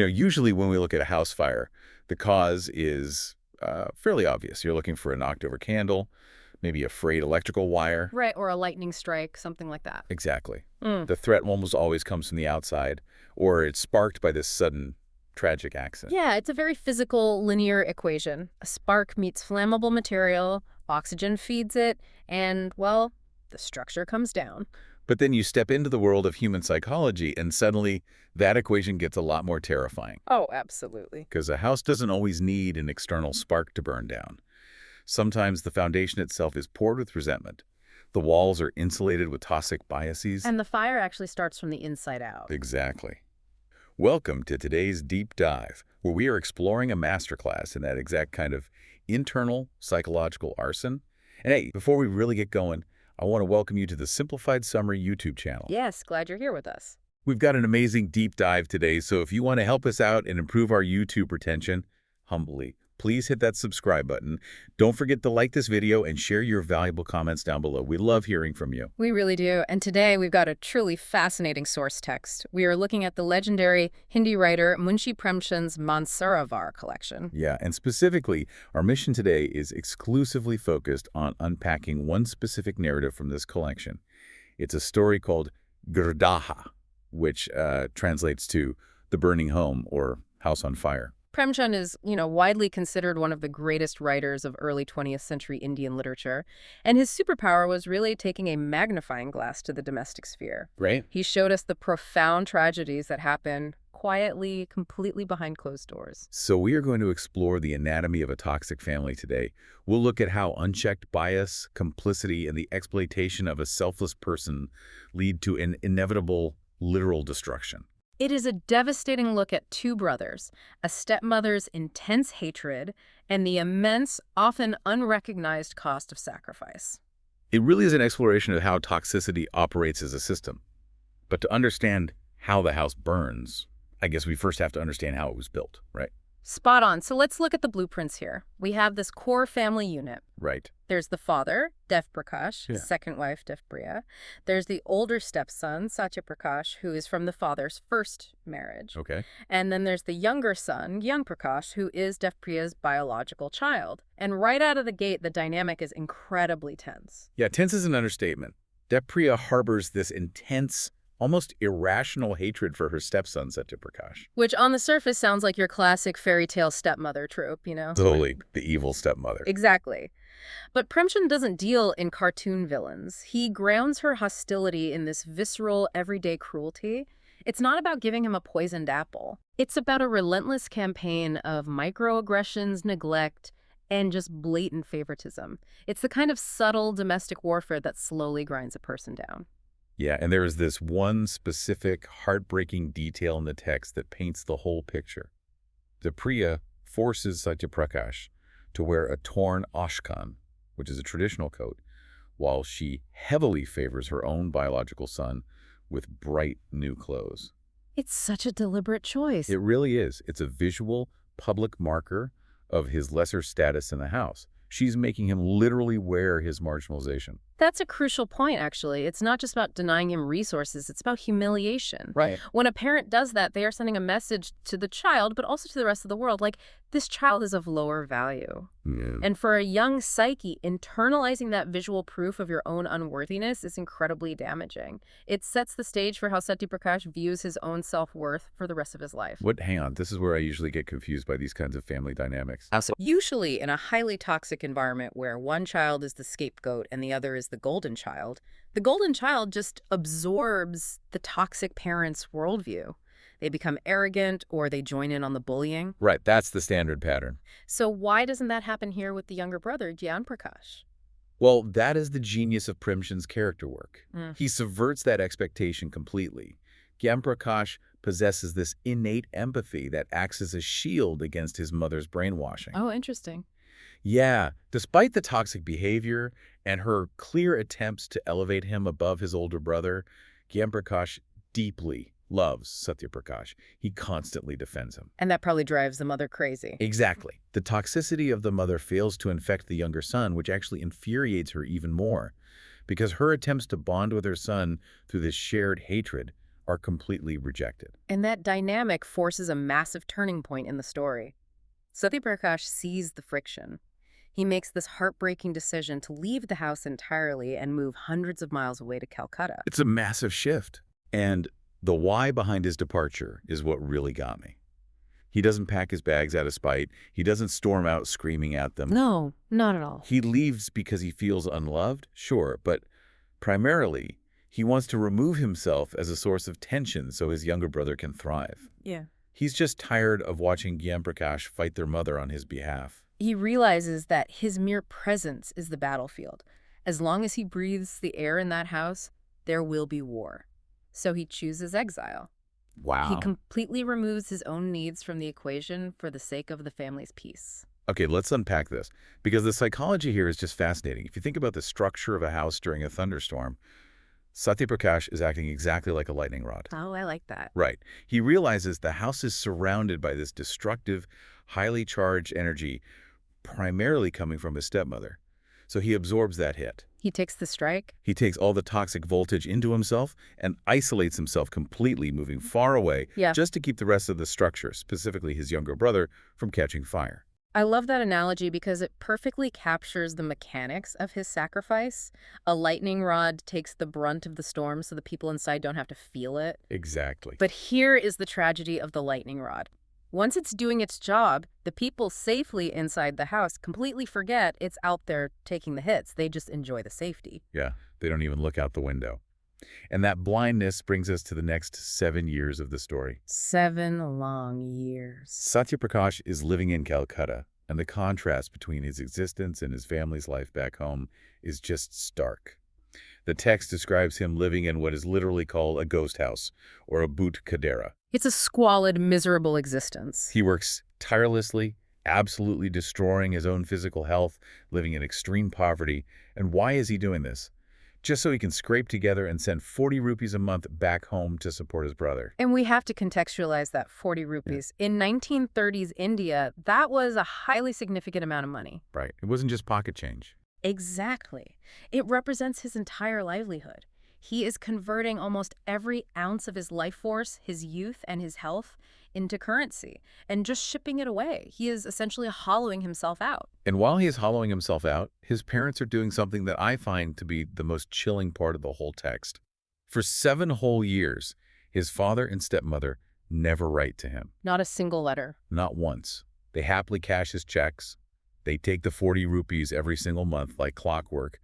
Usually when we look at a house fire, the cause is fairly obvious. You're looking for a knocked-over candle, maybe a frayed electrical wire. Right, or a lightning strike, something like that. Exactly. Mm. The threat almost always comes from the outside, or it's sparked by this sudden tragic accident. Yeah, it's a very physical, linear equation. A spark meets flammable material, oxygen feeds it, and, well, the structure comes down. But then you step into the world of human psychology, and suddenly that equation gets a lot more terrifying. Oh, absolutely. Because a house doesn't always need an external spark to burn down. Sometimes the foundation itself is poured with resentment. The walls are insulated with toxic biases. And the fire actually starts from the inside out. Exactly. Welcome to today's deep dive, where we are exploring a masterclass in that exact kind of internal psychological arson. And hey, before we really get going, I want to welcome you to the Simplified Summary YouTube channel. Yes, glad you're here with us. We've got an amazing deep dive today, so if you want to help us out and improve our YouTube retention, humbly, please hit that subscribe button. Don't forget to like this video and share your valuable comments down below. We love hearing from you. We really do. And today we've got a truly fascinating source text. We are looking at the legendary Hindi writer Munshi Premchand's Mansarovar collection. Yeah, and specifically, our mission today is exclusively focused on unpacking one specific narrative from this collection. It's a story called Grah-daha, which translates to the burning home or house on fire. Premchand is, widely considered one of the greatest writers of early 20th century Indian literature, and his superpower was really taking a magnifying glass to the domestic sphere. Right. He showed us the profound tragedies that happen quietly, completely behind closed doors. So we are going to explore the anatomy of a toxic family today. We'll look at how unchecked bias, complicity, and the exploitation of a selfless person lead to an inevitable literal destruction. It is a devastating look at two brothers, a stepmother's intense hatred, and the immense, often unrecognized cost of sacrifice. It really is an exploration of how toxicity operates as a system. But to understand how the house burns, I guess we first have to understand how it was built, right? Spot on. So let's look at the blueprints here. We have this core family unit. Right. There's the father, Devprakash, Yeah. second wife, Devpriya. There's the older stepson, Satyaprakash, who is from the father's first marriage. Okay. And then there's the younger son, Gyanprakash, who is Devpriya's biological child. And right out of the gate, the dynamic is incredibly tense. Yeah, tense is an understatement. Devpriya harbors this intense, almost irrational hatred for her stepson, Satyaprakash. Which on the surface sounds like your classic fairy tale stepmother trope, Totally the evil stepmother. Exactly. But Premchand doesn't deal in cartoon villains. He grounds her hostility in this visceral, everyday cruelty. It's not about giving him a poisoned apple. It's about a relentless campaign of microaggressions, neglect, and just blatant favoritism. It's the kind of subtle domestic warfare that slowly grinds a person down. Yeah, and there is this one specific heartbreaking detail in the text that paints the whole picture. Devpriya forces Satyaprakash to wear a torn ashkan, which is a traditional coat, while she heavily favors her own biological son with bright new clothes. It's such a deliberate choice. It really is. It's a visual, public marker of his lesser status in the house. She's making him literally wear his marginalization. That's a crucial point, actually. It's not just about denying him resources, it's about humiliation. Right. When a parent does that, they are sending a message to the child, but also to the rest of the world, like, this child is of lower value. Yeah. And for a young psyche, internalizing that visual proof of your own unworthiness is incredibly damaging. It sets the stage for how Satyaprakash views his own self-worth for the rest of his life. Hang on, this is where I usually get confused by these kinds of family dynamics. Usually in a highly toxic environment where one child is the scapegoat and the other is the golden child just absorbs the toxic parent's worldview. They become arrogant or they join in on the bullying. Right, that's the standard pattern. So why doesn't that happen here with the younger brother, Gyanprakash? Well, that is the genius of Premchand's character work. He subverts that expectation completely. Gyanprakash possesses this innate empathy that acts as a shield against his mother's brainwashing. Oh, interesting. Yeah, despite the toxic behavior and her clear attempts to elevate him above his older brother, Gyanprakash deeply loves Satyaprakash. He constantly defends him. And that probably drives the mother crazy. Exactly. The toxicity of the mother fails to infect the younger son, which actually infuriates her even more, because her attempts to bond with her son through this shared hatred are completely rejected. And that dynamic forces a massive turning point in the story. Satyaprakash sees the friction. He makes this heartbreaking decision to leave the house entirely and move hundreds of miles away to Calcutta. It's a massive shift. And the why behind his departure is what really got me. He doesn't pack his bags out of spite. He doesn't storm out screaming at them. No, not at all. He leaves because he feels unloved, sure, but primarily, he wants to remove himself as a source of tension so his younger brother can thrive. Yeah. He's just tired of watching Gyanprakash fight their mother on his behalf. He realizes that his mere presence is the battlefield. As long as he breathes the air in that house, there will be war. So he chooses exile. Wow. He completely removes his own needs from the equation for the sake of the family's peace. Okay, let's unpack this, because the psychology here is just fascinating. If you think about the structure of a house during a thunderstorm, Satyaprakash is acting exactly like a lightning rod. Oh, I like that. Right. He realizes the house is surrounded by this destructive, highly charged energy, primarily coming from his stepmother. So he absorbs that hit. He takes the strike. He takes all the toxic voltage into himself and isolates himself completely, moving far away, just to keep the rest of the structure, specifically his younger brother, from catching fire. I love that analogy because it perfectly captures the mechanics of his sacrifice. A lightning rod takes the brunt of the storm so the people inside don't have to feel it. Exactly. But here is the tragedy of the lightning rod. Once it's doing its job, the people safely inside the house completely forget it's out there taking the hits. They just enjoy the safety. Yeah, they don't even look out the window. And that blindness brings us to the next 7 years of the story. 7 long years. Satyaprakash is living in Calcutta, and the contrast between his existence and his family's life back home is just stark. The text describes him living in what is literally called a ghost house, or a bhoot kadera. It's a squalid, miserable existence. He works tirelessly, absolutely destroying his own physical health, living in extreme poverty. And why is he doing this? Just so he can scrape together and send 40 rupees a month back home to support his brother. And we have to contextualize that 40 rupees. In 1930s India, that was a highly significant amount of money. Right. It wasn't just pocket change. Exactly. It represents his entire livelihood. He is converting almost every ounce of his life force, his youth, and his health into currency and just shipping it away. He is essentially hollowing himself out. And while he is hollowing himself out, his parents are doing something that I find to be the most chilling part of the whole text. For 7 whole years, his father and stepmother never write to him. Not a single letter. Not once. They happily cash his checks. They take the 40 rupees every single month like clockwork,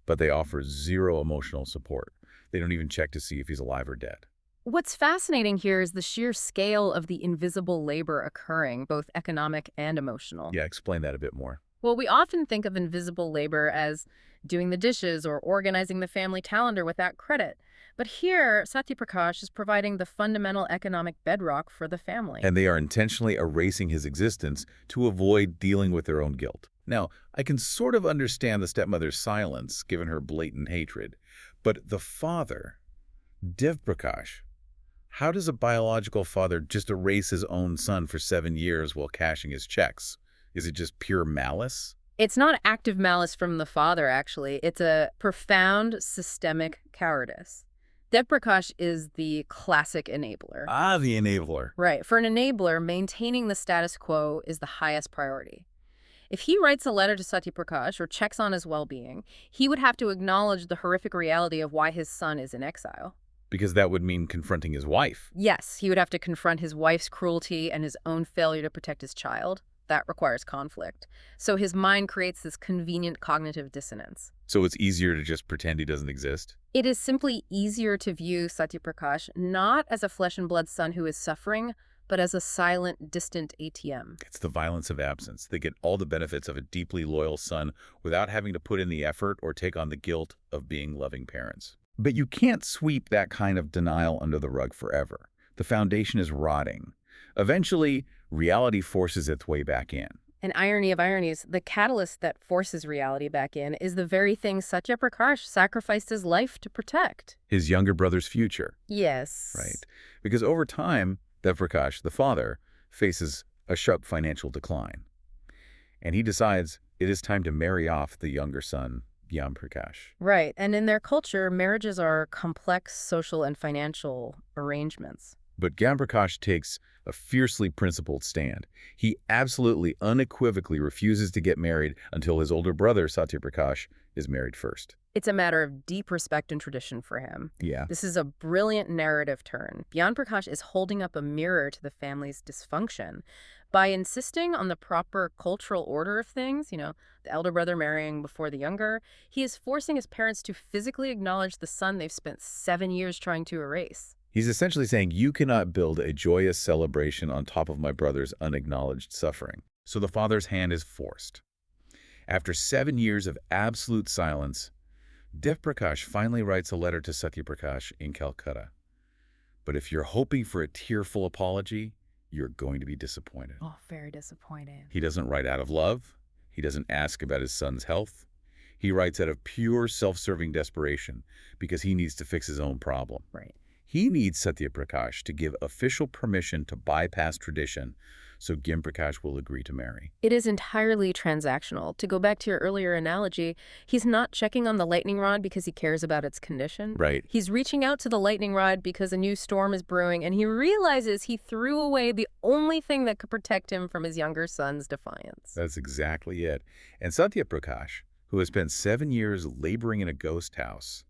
but they offer zero emotional support. They don't even check to see if he's alive or dead. What's fascinating here is the sheer scale of the invisible labor occurring, both economic and emotional. Yeah, explain that a bit more. Well, we often think of invisible labor as doing the dishes or organizing the family calendar without credit. But here, Satyaprakash is providing the fundamental economic bedrock for the family. And they are intentionally erasing his existence to avoid dealing with their own guilt. Now, I can sort of understand the stepmother's silence, given her blatant hatred. But the father, Devprakash, how does a biological father just erase his own son for 7 years while cashing his checks? Is it just pure malice? It's not active malice from the father, actually. It's a profound systemic cowardice. Devprakash is the classic enabler. Ah, the enabler. Right. For an enabler, maintaining the status quo is the highest priority. If he writes a letter to Satyaprakash or checks on his well-being, he would have to acknowledge the horrific reality of why his son is in exile. Because that would mean confronting his wife. Yes, he would have to confront his wife's cruelty and his own failure to protect his child. That requires conflict. So his mind creates this convenient cognitive dissonance. So it's easier to just pretend he doesn't exist? It is simply easier to view Satyaprakash not as a flesh and blood son who is suffering, but as a silent, distant ATM. It's the violence of absence. They get all the benefits of a deeply loyal son without having to put in the effort or take on the guilt of being loving parents. But you can't sweep that kind of denial under the rug forever. The foundation is rotting. Eventually, reality forces its way back in. An irony of ironies, the catalyst that forces reality back in is the very thing Satyaprakash sacrificed his life to protect. His younger brother's future. Yes. Right. Because over time, Devprakash, the father, faces a sharp financial decline. And he decides it is time to marry off the younger son, Gyanprakash. Right. And in their culture, marriages are complex social and financial arrangements. But Gyanprakash takes a fiercely principled stand. He absolutely, unequivocally refuses to get married until his older brother, Satyaprakash, is married first. It's a matter of deep respect and tradition for him. Yeah. This is a brilliant narrative turn. Gyanprakash is holding up a mirror to the family's dysfunction. By insisting on the proper cultural order of things, the elder brother marrying before the younger, he is forcing his parents to physically acknowledge the son they've spent 7 years trying to erase. He's essentially saying, you cannot build a joyous celebration on top of my brother's unacknowledged suffering. So the father's hand is forced. After 7 years of absolute silence, Devprakash finally writes a letter to Satyaprakash in Calcutta. But if you're hoping for a tearful apology, you're going to be disappointed. Oh, very disappointed. He doesn't write out of love. He doesn't ask about his son's health. He writes out of pure self-serving desperation because he needs to fix his own problem. Right. He needs Satyaprakash to give official permission to bypass tradition so Gyanprakash will agree to marry. It is entirely transactional. To go back to your earlier analogy, he's not checking on the lightning rod because he cares about its condition. Right. He's reaching out to the lightning rod because a new storm is brewing, and he realizes he threw away the only thing that could protect him from his younger son's defiance. That's exactly it. And Satyaprakash, who has spent 7 years laboring in a ghost house,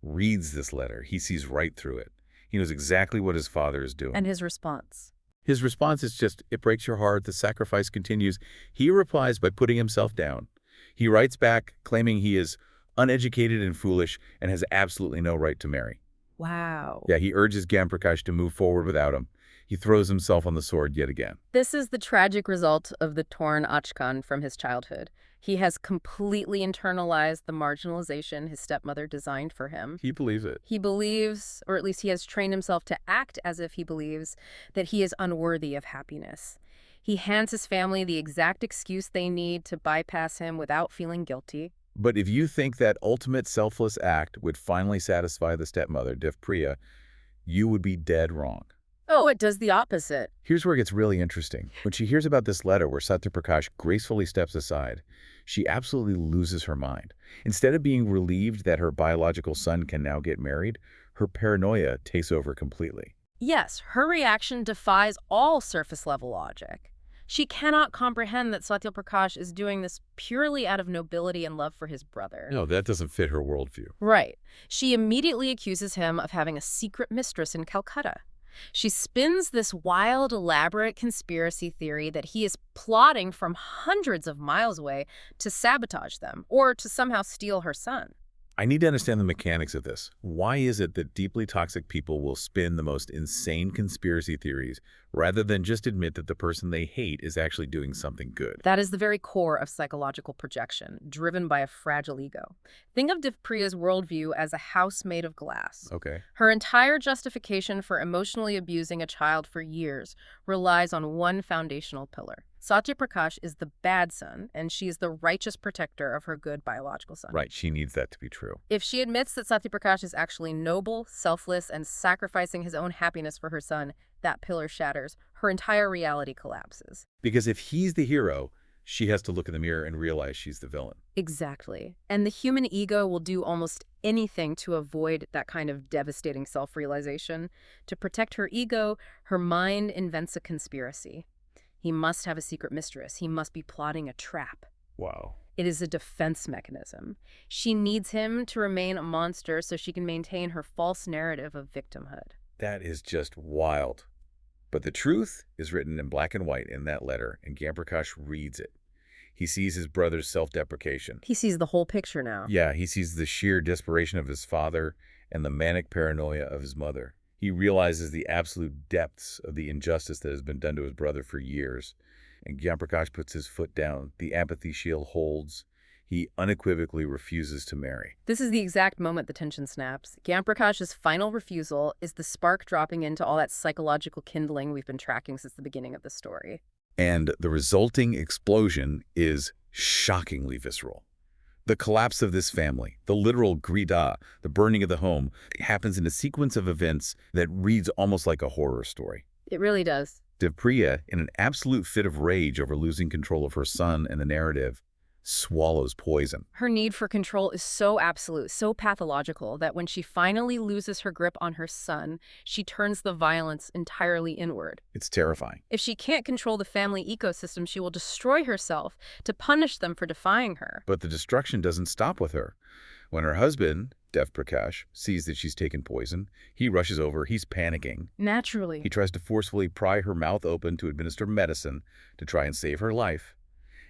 reads this letter. He sees right through it. He knows exactly what his father is doing. And his response? His response is just, it breaks your heart, the sacrifice continues. He replies by putting himself down. He writes back, claiming he is uneducated and foolish and has absolutely no right to marry. Wow. Yeah, he urges Gyanprakash to move forward without him. He throws himself on the sword yet again. This is the tragic result of the torn Achkan from his childhood. He has completely internalized the marginalization his stepmother designed for him. He believes it. He believes, or at least he has trained himself to act as if he believes, that he is unworthy of happiness. He hands his family the exact excuse they need to bypass him without feeling guilty. But if you think that ultimate selfless act would finally satisfy the stepmother, Devpriya, you would be dead wrong. Oh, it does the opposite. Here's where it gets really interesting. When she hears about this letter where Satyaprakash gracefully steps aside, she absolutely loses her mind. Instead of being relieved that her biological son can now get married, her paranoia takes over completely. Yes, her reaction defies all surface-level logic. She cannot comprehend that Satyaprakash is doing this purely out of nobility and love for his brother. No, that doesn't fit her worldview. Right. She immediately accuses him of having a secret mistress in Calcutta. She spins this wild, elaborate conspiracy theory that he is plotting from hundreds of miles away to sabotage them or to somehow steal her son. I need to understand the mechanics of this. Why is it that deeply toxic people will spin the most insane conspiracy theories rather than just admit that the person they hate is actually doing something good? That is the very core of psychological projection, driven by a fragile ego. Think of Devpriya's worldview as a house made of glass. Okay. Her entire justification for emotionally abusing a child for years relies on one foundational pillar. Satyaprakash is the bad son, and she is the righteous protector of her good biological son. Right, she needs that to be true. If she admits that Satyaprakash is actually noble, selfless, and sacrificing his own happiness for her son, that pillar shatters. Her entire reality collapses. Because if he's the hero, she has to look in the mirror and realize she's the villain. Exactly. And the human ego will do almost anything to avoid that kind of devastating self-realization. To protect her ego, her mind invents a conspiracy. He must have a secret mistress. He must be plotting a trap. Wow. It is a defense mechanism. She needs him to remain a monster so she can maintain her false narrative of victimhood. That is just wild. But the truth is written in black and white in that letter, and Gyanprakash reads it. He sees his brother's self-deprecation. He sees the whole picture now. Yeah, he sees the sheer desperation of his father and the manic paranoia of his mother. He realizes the absolute depths of the injustice that has been done to his brother for years. And Gyanprakash puts his foot down. The empathy shield holds. He unequivocally refuses to marry. This is the exact moment the tension snaps. Gyanprakash's final refusal is the spark dropping into all that psychological kindling we've been tracking since the beginning of the story. And the resulting explosion is shockingly visceral. The collapse of this family, the literal Grah-daha, the burning of the home, happens in a sequence of events that reads almost like a horror story. It really does. Devpriya, in an absolute fit of rage over losing control of her son and the narrative, swallows poison. Her need for control is so absolute, so pathological, that when she finally loses her grip on her son, she turns the violence entirely inward. It's terrifying. If she can't control the family ecosystem, she will destroy herself to punish them for defying her. But the destruction doesn't stop with her. When her husband, Devprakash, sees that she's taken poison, he rushes over, he's panicking. Naturally. He tries to forcefully pry her mouth open to administer medicine to try and save her life.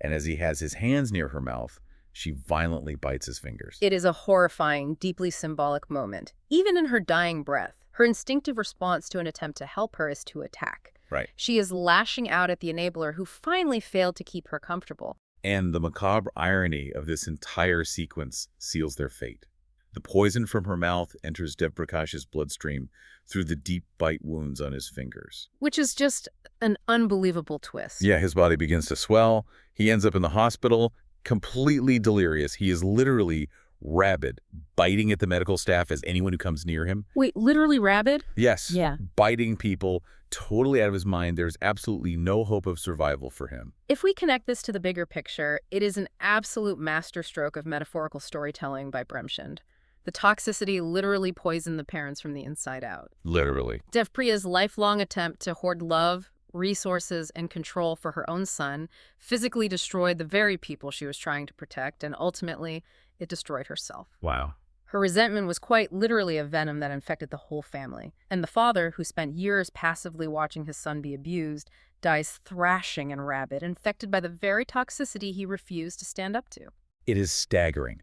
And as he has his hands near her mouth, she violently bites his fingers. It is a horrifying, deeply symbolic moment. Even in her dying breath, her instinctive response to an attempt to help her is to attack. Right. She is lashing out at the enabler who finally failed to keep her comfortable. And the macabre irony of this entire sequence seals their fate. The poison from her mouth enters Devprakash's bloodstream through the deep bite wounds on his fingers. Which is just an unbelievable twist. Yeah, his body begins to swell. He ends up in the hospital, completely delirious. He is literally rabid, biting at the medical staff as anyone who comes near him. Wait, literally rabid? Yes. Yeah. Biting people, totally out of his mind. There's absolutely no hope of survival for him. If we connect this to the bigger picture, it is an absolute masterstroke of metaphorical storytelling by Premchand. The toxicity literally poisoned the parents from the inside out. Literally. Devpriya's lifelong attempt to hoard love, resources, and control for her own son physically destroyed the very people she was trying to protect, and ultimately, it destroyed herself. Wow. Her resentment was quite literally a venom that infected the whole family. And the father, who spent years passively watching his son be abused, dies thrashing and rabid, infected by the very toxicity he refused to stand up to. It is staggering.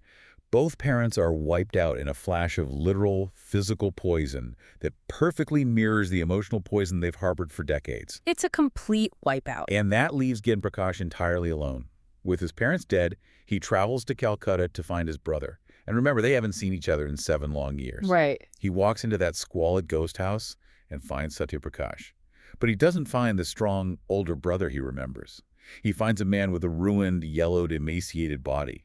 Both parents are wiped out in a flash of literal, physical poison that perfectly mirrors the emotional poison they've harbored for decades. It's a complete wipeout. And that leaves Gyanprakash entirely alone. With his parents dead, he travels to Calcutta to find his brother. And remember, they haven't seen each other in 7 long years. Right. He walks into that squalid ghost house and finds Satyaprakash. But he doesn't find the strong, older brother he remembers. He finds a man with a ruined, yellowed, emaciated body.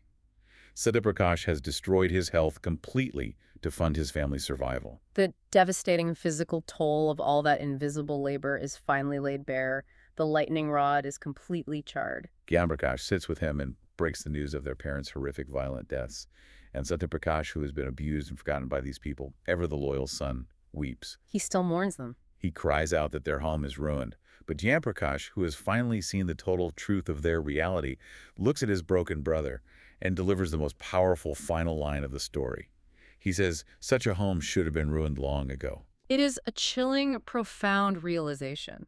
Satyaprakash has destroyed his health completely to fund his family's survival. The devastating physical toll of all that invisible labor is finally laid bare. The lightning rod is completely charred. Gyanprakash sits with him and breaks the news of their parents' horrific, violent deaths. And Satyaprakash, who has been abused and forgotten by these people, ever the loyal son, weeps. He still mourns them. He cries out that their home is ruined. But Gyanprakash, who has finally seen the total truth of their reality, looks at his broken brother and delivers the most powerful final line of the story. He says, "Such a home should have been ruined long ago." It is a chilling, profound realization.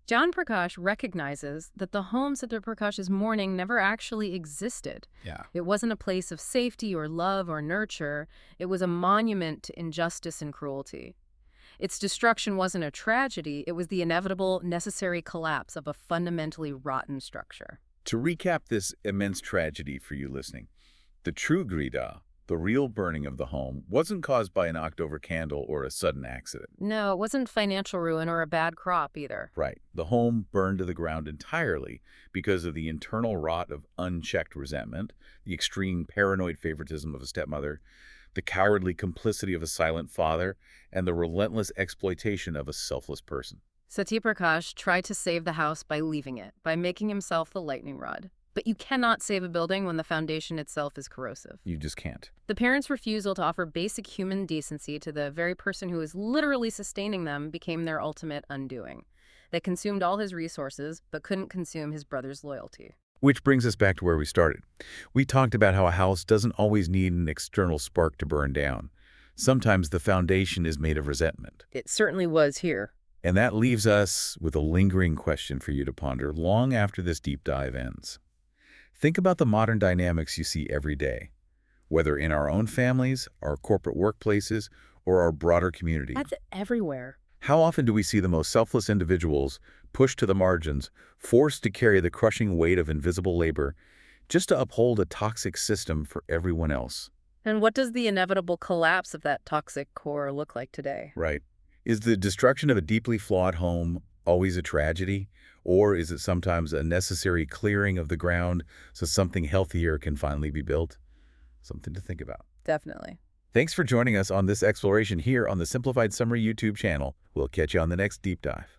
Gyanprakash recognizes that the home Satyaprakash is mourning never actually existed. Yeah. It wasn't a place of safety or love or nurture. It was a monument to injustice and cruelty. Its destruction wasn't a tragedy. It was the inevitable, necessary collapse of a fundamentally rotten structure. To recap this immense tragedy for you listening, the true Grah-daha, the real burning of the home, wasn't caused by a knocked-over candle or a sudden accident. No, it wasn't financial ruin or a bad crop either. Right. The home burned to the ground entirely because of the internal rot of unchecked resentment, the extreme paranoid favoritism of a stepmother, the cowardly complicity of a silent father, and the relentless exploitation of a selfless person. Satyaprakash tried to save the house by leaving it, by making himself the lightning rod. But you cannot save a building when the foundation itself is corrosive. You just can't. The parents' refusal to offer basic human decency to the very person who is literally sustaining them became their ultimate undoing. They consumed all his resources, but couldn't consume his brother's loyalty. Which brings us back to where we started. We talked about how a house doesn't always need an external spark to burn down. Sometimes the foundation is made of resentment. It certainly was here. And that leaves us with a lingering question for you to ponder long after this deep dive ends. Think about the modern dynamics you see every day, whether in our own families, our corporate workplaces, or our broader community. That's everywhere. How often do we see the most selfless individuals pushed to the margins, forced to carry the crushing weight of invisible labor, just to uphold a toxic system for everyone else? And what does the inevitable collapse of that toxic core look like today? Right. Is the destruction of a deeply flawed home always a tragedy? Or is it sometimes a necessary clearing of the ground so something healthier can finally be built? Something to think about. Definitely. Thanks for joining us on this exploration here on the Simplified Summary YouTube channel. We'll catch you on the next deep dive.